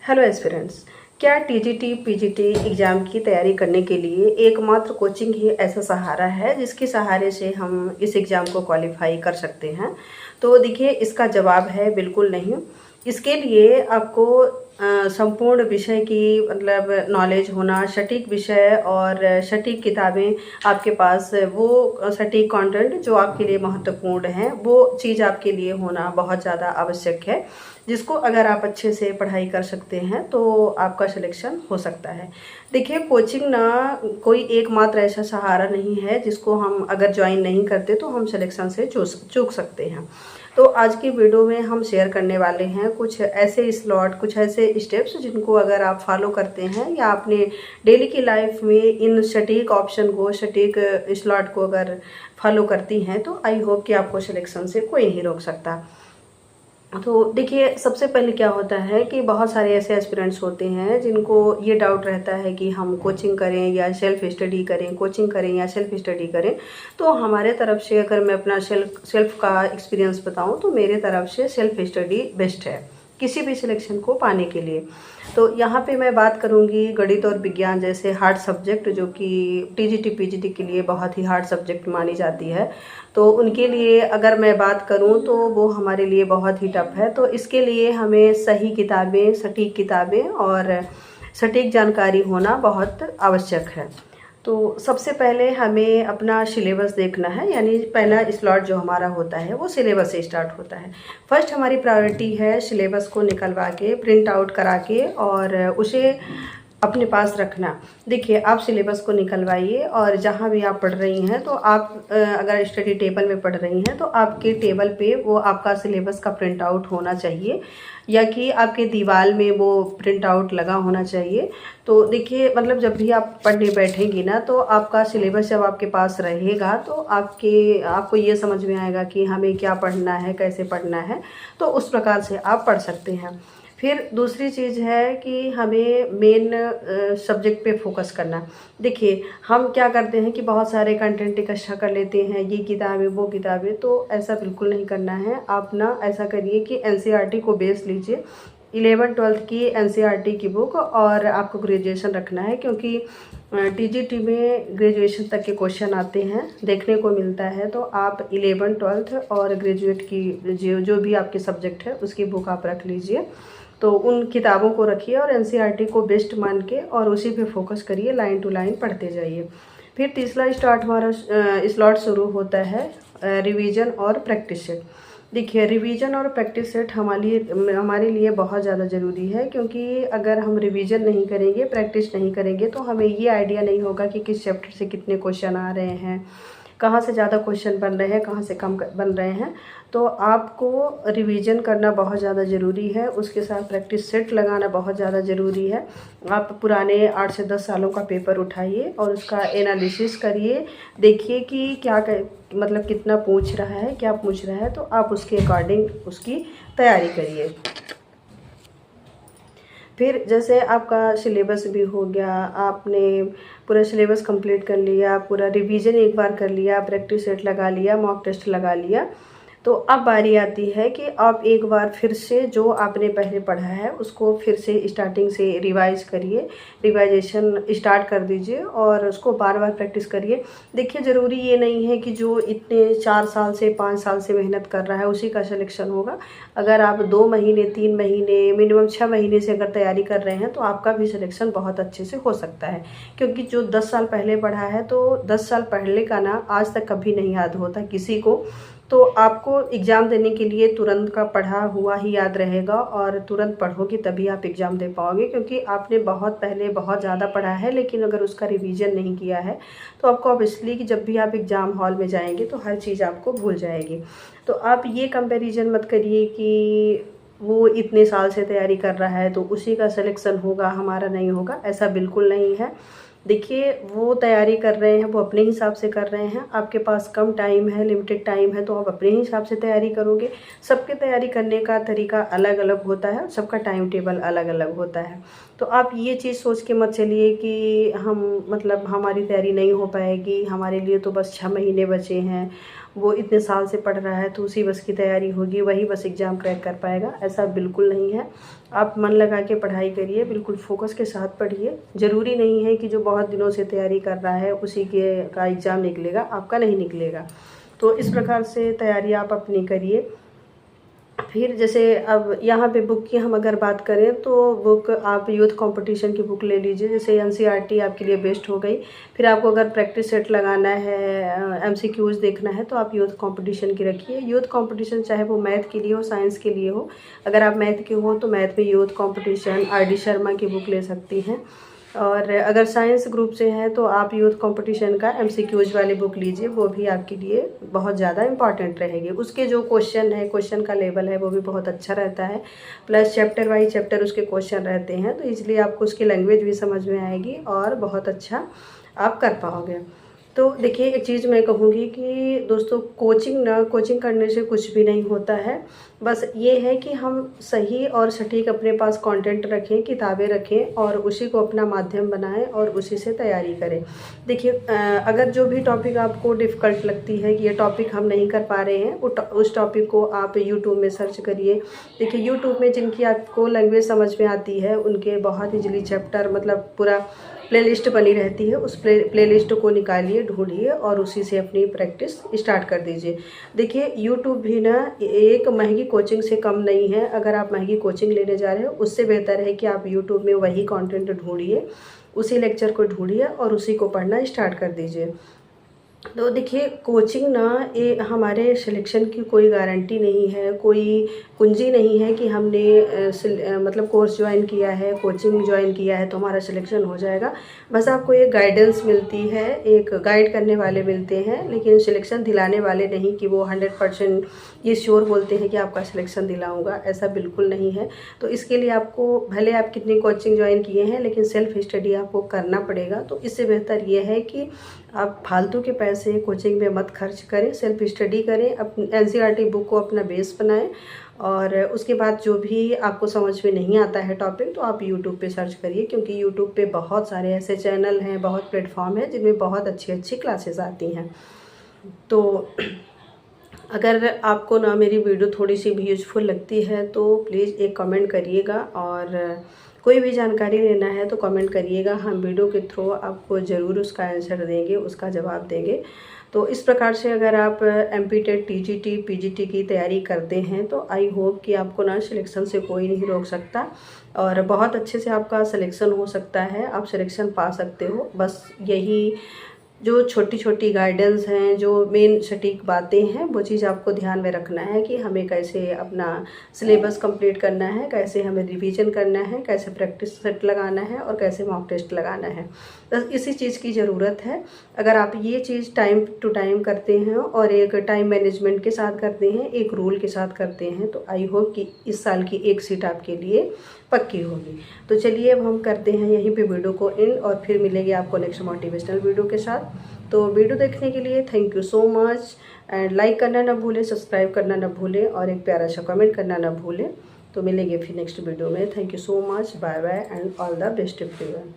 Hello aspirants. क्या TGT PGT exam की तैयारी करने के लिए एकमात्र कोचिंग ही ऐसा सहारा है जिसके सहारे से हम इस एग्ज़ाम को क्वालिफाई कर सकते हैं? तो देखिए, इसका जवाब है बिल्कुल नहीं। इसके लिए आपको संपूर्ण विषय की मतलब नॉलेज होना, सटीक विषय और सटीक किताबें आपके पास, वो सटीक कंटेंट जो आपके लिए महत्वपूर्ण है, वो चीज़ आपके लिए होना बहुत ज़्यादा आवश्यक है, जिसको अगर आप अच्छे से पढ़ाई कर सकते हैं तो आपका सिलेक्शन हो सकता है। देखिए, कोचिंग ना कोई एकमात्र ऐसा सहारा नहीं है जिसको हम अगर ज्वाइन नहीं करते तो हम सिलेक्शन से चूक सकते हैं। तो आज की वीडियो में हम शेयर करने वाले हैं कुछ ऐसे स्लॉट, कुछ ऐसे स्टेप्स जिनको अगर आप फॉलो करते हैं या अपने डेली की लाइफ में इन सटीक ऑप्शन को, सटीक स्लॉट को अगर फॉलो करती हैं तो आई होप कि आपको सिलेक्शन से कोई नहीं रोक सकता। तो देखिए, सबसे पहले क्या होता है कि बहुत सारे ऐसे एस्पिरेंट्स होते हैं जिनको ये डाउट रहता है कि हम कोचिंग करें या सेल्फ स्टडी करें, कोचिंग करें या सेल्फ स्टडी करें। तो हमारे तरफ से अगर मैं अपना सेल्फ का एक्सपीरियंस बताऊं तो मेरे तरफ से सेल्फ स्टडी बेस्ट है किसी भी सिलेक्शन को पाने के लिए। तो यहाँ पे मैं बात करूँगी गणित और विज्ञान जैसे हार्ड सब्जेक्ट, जो कि टीजीटी पीजीटी के लिए बहुत ही हार्ड सब्जेक्ट मानी जाती है। तो उनके लिए अगर मैं बात करूँ तो वो हमारे लिए बहुत ही टफ है। तो इसके लिए हमें सही किताबें, सटीक किताबें और सटीक जानकारी होना बहुत आवश्यक है। तो सबसे पहले हमें अपना सिलेबस देखना है, यानी पहला स्लॉट जो हमारा होता है वो सिलेबस से स्टार्ट होता है। फर्स्ट हमारी प्रायोरिटी है सिलेबस को निकलवा के, प्रिंट आउट करा के और उसे अपने पास रखना। देखिए, आप सिलेबस को निकलवाइए और जहाँ भी आप पढ़ रही हैं तो आप अगर स्टडी टेबल में पढ़ रही हैं तो आपके टेबल पे वो आपका सिलेबस का प्रिंट आउट होना चाहिए, या कि आपके दीवार में वो प्रिंट आउट लगा होना चाहिए। तो देखिए, मतलब जब भी आप पढ़ने बैठेंगी ना तो आपका सिलेबस जब आपके पास रहेगा तो आपको ये समझ में आएगा कि हमें क्या पढ़ना है, कैसे पढ़ना है। तो उस प्रकार से आप पढ़ सकते हैं। फिर दूसरी चीज़ है कि हमें मेन सब्जेक्ट पे फोकस करना। देखिए, हम क्या करते हैं कि बहुत सारे कंटेंट इकट्ठा कर लेते हैं, ये किताबें वो किताबें, तो ऐसा बिल्कुल नहीं करना है। आप ना ऐसा करिए कि एनसीईआरटी को बेस लीजिए, 11th-12th की एनसीईआरटी की बुक, और आपको ग्रेजुएशन रखना है क्योंकि टीजीटी में ग्रेजुएशन तक के क्वेश्चन आते हैं, देखने को मिलता है। तो आप 11th-12th और ग्रेजुएट की जो भी आपके सब्जेक्ट है उसकी बुक आप रख लीजिए। तो उन किताबों को रखिए और एनसीईआरटी को बेस्ट मान के और उसी पे फोकस करिए, लाइन टू लाइन पढ़ते जाइए। फिर तीसरा हमारा स्लॉट शुरू होता है रिवीजन और प्रैक्टिस सेट। देखिए, रिवीजन और प्रैक्टिस सेट हमारे लिए बहुत ज़्यादा ज़रूरी है, क्योंकि अगर हम रिवीजन नहीं करेंगे, प्रैक्टिस नहीं करेंगे तो हमें ये आइडिया नहीं होगा कि किस चैप्टर से कितने क्वेश्चन आ रहे हैं, कहाँ से ज़्यादा क्वेश्चन बन रहे हैं, कहाँ से कम बन रहे हैं। तो आपको रिवीजन करना बहुत ज़्यादा ज़रूरी है, उसके साथ प्रैक्टिस सेट लगाना बहुत ज़्यादा ज़रूरी है। आप पुराने 8 से 10 सालों का पेपर उठाइए और उसका एनालिसिस करिए, देखिए कि मतलब कितना पूछ रहा है, क्या पूछ रहा है, तो आप उसके अकॉर्डिंग उसकी तैयारी करिए। फिर जैसे आपका सिलेबस भी हो गया, आपने पूरा सिलेबस कंप्लीट कर लिया, पूरा रिवीजन एक बार कर लिया, प्रैक्टिस सेट लगा लिया, मॉक टेस्ट लगा लिया, तो अब बारी आती है कि आप एक बार फिर से जो आपने पहले पढ़ा है उसको फिर से स्टार्टिंग से रिवाइज करिए, रिवाइजेशन स्टार्ट कर दीजिए और उसको बार बार प्रैक्टिस करिए। देखिए, ज़रूरी ये नहीं है कि जो इतने 4 साल से 5 साल से मेहनत कर रहा है उसी का सिलेक्शन होगा। अगर आप 2 महीने, 3 महीने, मिनिमम 6 महीने से अगर तैयारी कर रहे हैं तो आपका भी सिलेक्शन बहुत अच्छे से हो सकता है। क्योंकि जो 10 साल पहले पढ़ा है तो 10 साल पहले का ना आज तक कभी नहीं याद होता किसी को। तो आपको एग्ज़ाम देने के लिए तुरंत का पढ़ा हुआ ही याद रहेगा, और तुरंत पढ़ोगे तभी आप एग्ज़ाम दे पाओगे, क्योंकि आपने बहुत पहले बहुत ज़्यादा पढ़ा है लेकिन अगर उसका रिवीजन नहीं किया है तो आपको ऑब्वियसली कि जब भी आप एग्ज़ाम हॉल में जाएंगे तो हर चीज़ आपको भूल जाएगी। तो आप ये कंपैरिजन मत करिए कि वो इतने साल से तैयारी कर रहा है तो उसी का सिलेक्शन होगा, हमारा नहीं होगा, ऐसा बिल्कुल नहीं है। देखिए, वो तैयारी कर रहे हैं, वो अपने हिसाब से कर रहे हैं, आपके पास कम टाइम है, लिमिटेड टाइम है, तो आप अपने हिसाब से तैयारी करोगे। सबके तैयारी करने का तरीका अलग अलग होता है, सबका टाइम टेबल अलग अलग होता है। तो आप ये चीज़ सोच के मत चलिए कि हम मतलब हमारी तैयारी नहीं हो पाएगी, हमारे लिए तो बस 6 महीने बचे हैं वो इतने साल से पढ़ रहा है तो उसी बस की तैयारी होगी, वही बस एग्ज़ाम क्रैक कर पाएगा, ऐसा बिल्कुल नहीं है। आप मन लगा के पढ़ाई करिए, बिल्कुल फोकस के साथ पढ़िए। ज़रूरी नहीं है कि जो बहुत दिनों से तैयारी कर रहा है उसी के का एग्ज़ाम निकलेगा, आपका नहीं निकलेगा। तो इस प्रकार से तैयारी आप अपनी करिए। फिर जैसे अब यहाँ पे बुक की हम अगर बात करें तो बुक आप यूथ कंपटीशन की बुक ले लीजिए, जैसे एनसीईआरटी आपके लिए बेस्ट हो गई। फिर आपको अगर प्रैक्टिस सेट लगाना है, एमसीक्यूज देखना है, तो आप यूथ कंपटीशन की रखिए। यूथ कंपटीशन चाहे वो मैथ के लिए हो, साइंस के लिए हो। अगर आप मैथ के हो तो मैथ में यूथ कंपटीशन RD शर्मा की बुक ले सकती हैं। और अगर साइंस ग्रुप से हैं तो आप यूथ कंपटीशन का MCQs वाली बुक लीजिए, वो भी आपके लिए बहुत ज़्यादा इम्पॉर्टेंट रहेगी। उसके जो क्वेश्चन है, क्वेश्चन का लेवल है, वो भी बहुत अच्छा रहता है। प्लस चैप्टर वाइज चैप्टर उसके क्वेश्चन रहते हैं, तो इसलिए आपको उसकी लैंग्वेज भी समझ में आएगी और बहुत अच्छा आप कर पाओगे। तो देखिए, एक चीज़ मैं कहूँगी कि दोस्तों, कोचिंग करने से कुछ भी नहीं होता है। बस ये है कि हम सही और सटीक अपने पास कंटेंट रखें, किताबें रखें और उसी को अपना माध्यम बनाएं और उसी से तैयारी करें। देखिए, अगर जो भी टॉपिक आपको डिफ़िकल्ट लगती है कि ये टॉपिक हम नहीं कर पा रहे हैं, उस टॉपिक को आप यूट्यूब में सर्च करिए। देखिए, यूट्यूब में जिनकी आपको लैंग्वेज समझ में आती है उनके बहुत ईजिली चैप्टर, मतलब पूरा प्लेलिस्ट बनी रहती है, उस प्लेलिस्ट को निकालिए, ढूंढिए और उसी से अपनी प्रैक्टिस स्टार्ट कर दीजिए। देखिए, यूट्यूब भी ना एक महंगी कोचिंग से कम नहीं है। अगर आप महंगी कोचिंग लेने जा रहे हो, उससे बेहतर है कि आप यूट्यूब में वही कंटेंट ढूंढिए, उसी लेक्चर को ढूंढिए और उसी को पढ़ना स्टार्ट कर दीजिए। तो देखिए, कोचिंग ना ये हमारे सिलेक्शन की कोई गारंटी नहीं है, कोई कुंजी नहीं है कि हमने मतलब कोर्स ज्वाइन किया है, कोचिंग ज्वाइन किया है तो हमारा सिलेक्शन हो जाएगा। बस आपको एक गाइडेंस मिलती है, एक गाइड करने वाले मिलते हैं, लेकिन सिलेक्शन दिलाने वाले नहीं कि वो 100% ये श्योर बोलते हैं कि आपका सिलेक्शन दिलाऊंगा, ऐसा बिल्कुल नहीं है। तो इसके लिए आपको, भले आप कितनी कोचिंग ज्वाइन किए हैं, लेकिन सेल्फ स्टडी आपको करना पड़ेगा। तो इससे बेहतर ये है कि आप फालतू के पैसे कोचिंग में मत खर्च करें, सेल्फ स्टडी करें, अपनी NCERT बुक को अपना बेस बनाएं और उसके बाद जो भी आपको समझ में नहीं आता है टॉपिक, तो आप यूट्यूब पे सर्च करिए, क्योंकि यूट्यूब पे बहुत सारे ऐसे चैनल हैं, बहुत प्लेटफॉर्म है जिनमें बहुत अच्छी अच्छी क्लासेस आती हैं। तो अगर आपको ना मेरी वीडियो थोड़ी सी भी यूज़फुल लगती है तो प्लीज़ एक कमेंट करिएगा, और कोई भी जानकारी लेना है तो कमेंट करिएगा, हम वीडियो के थ्रू आपको ज़रूर उसका आंसर देंगे, उसका जवाब देंगे। तो इस प्रकार से अगर आप MPTET TGT PGT की तैयारी करते हैं तो आई होप कि आपको ना सिलेक्शन से कोई नहीं रोक सकता और बहुत अच्छे से आपका सिलेक्शन हो सकता है, आप सिलेक्शन पा सकते हो। बस यही जो छोटी छोटी गाइडेंस हैं, जो मेन सटीक बातें हैं, वो चीज़ आपको ध्यान में रखना है कि हमें कैसे अपना सिलेबस कंप्लीट करना है, कैसे हमें रिवीजन करना है, कैसे प्रैक्टिस सेट लगाना है और कैसे मॉक टेस्ट लगाना है। बस इसी चीज़ की ज़रूरत है। अगर आप ये चीज़ टाइम टू टाइम करते हैं और एक टाइम मैनेजमेंट के साथ करते हैं, एक रूल के साथ करते हैं, तो आई होप कि इस साल की एक सीट आपके लिए पक्की होगी। तो चलिए, अब हम करते हैं यहीं पे वीडियो को एंड और फिर मिलेंगे आपको नेक्स्ट मोटिवेशनल वीडियो के साथ। तो वीडियो देखने के लिए thank you so much, and like करना ना भूलें, सब्सक्राइब करना ना भूलें और एक प्यारा सा कमेंट करना ना भूलें। तो मिलेंगे फिर नेक्स्ट वीडियो में। Thank you so much, bye bye and all the best everyone.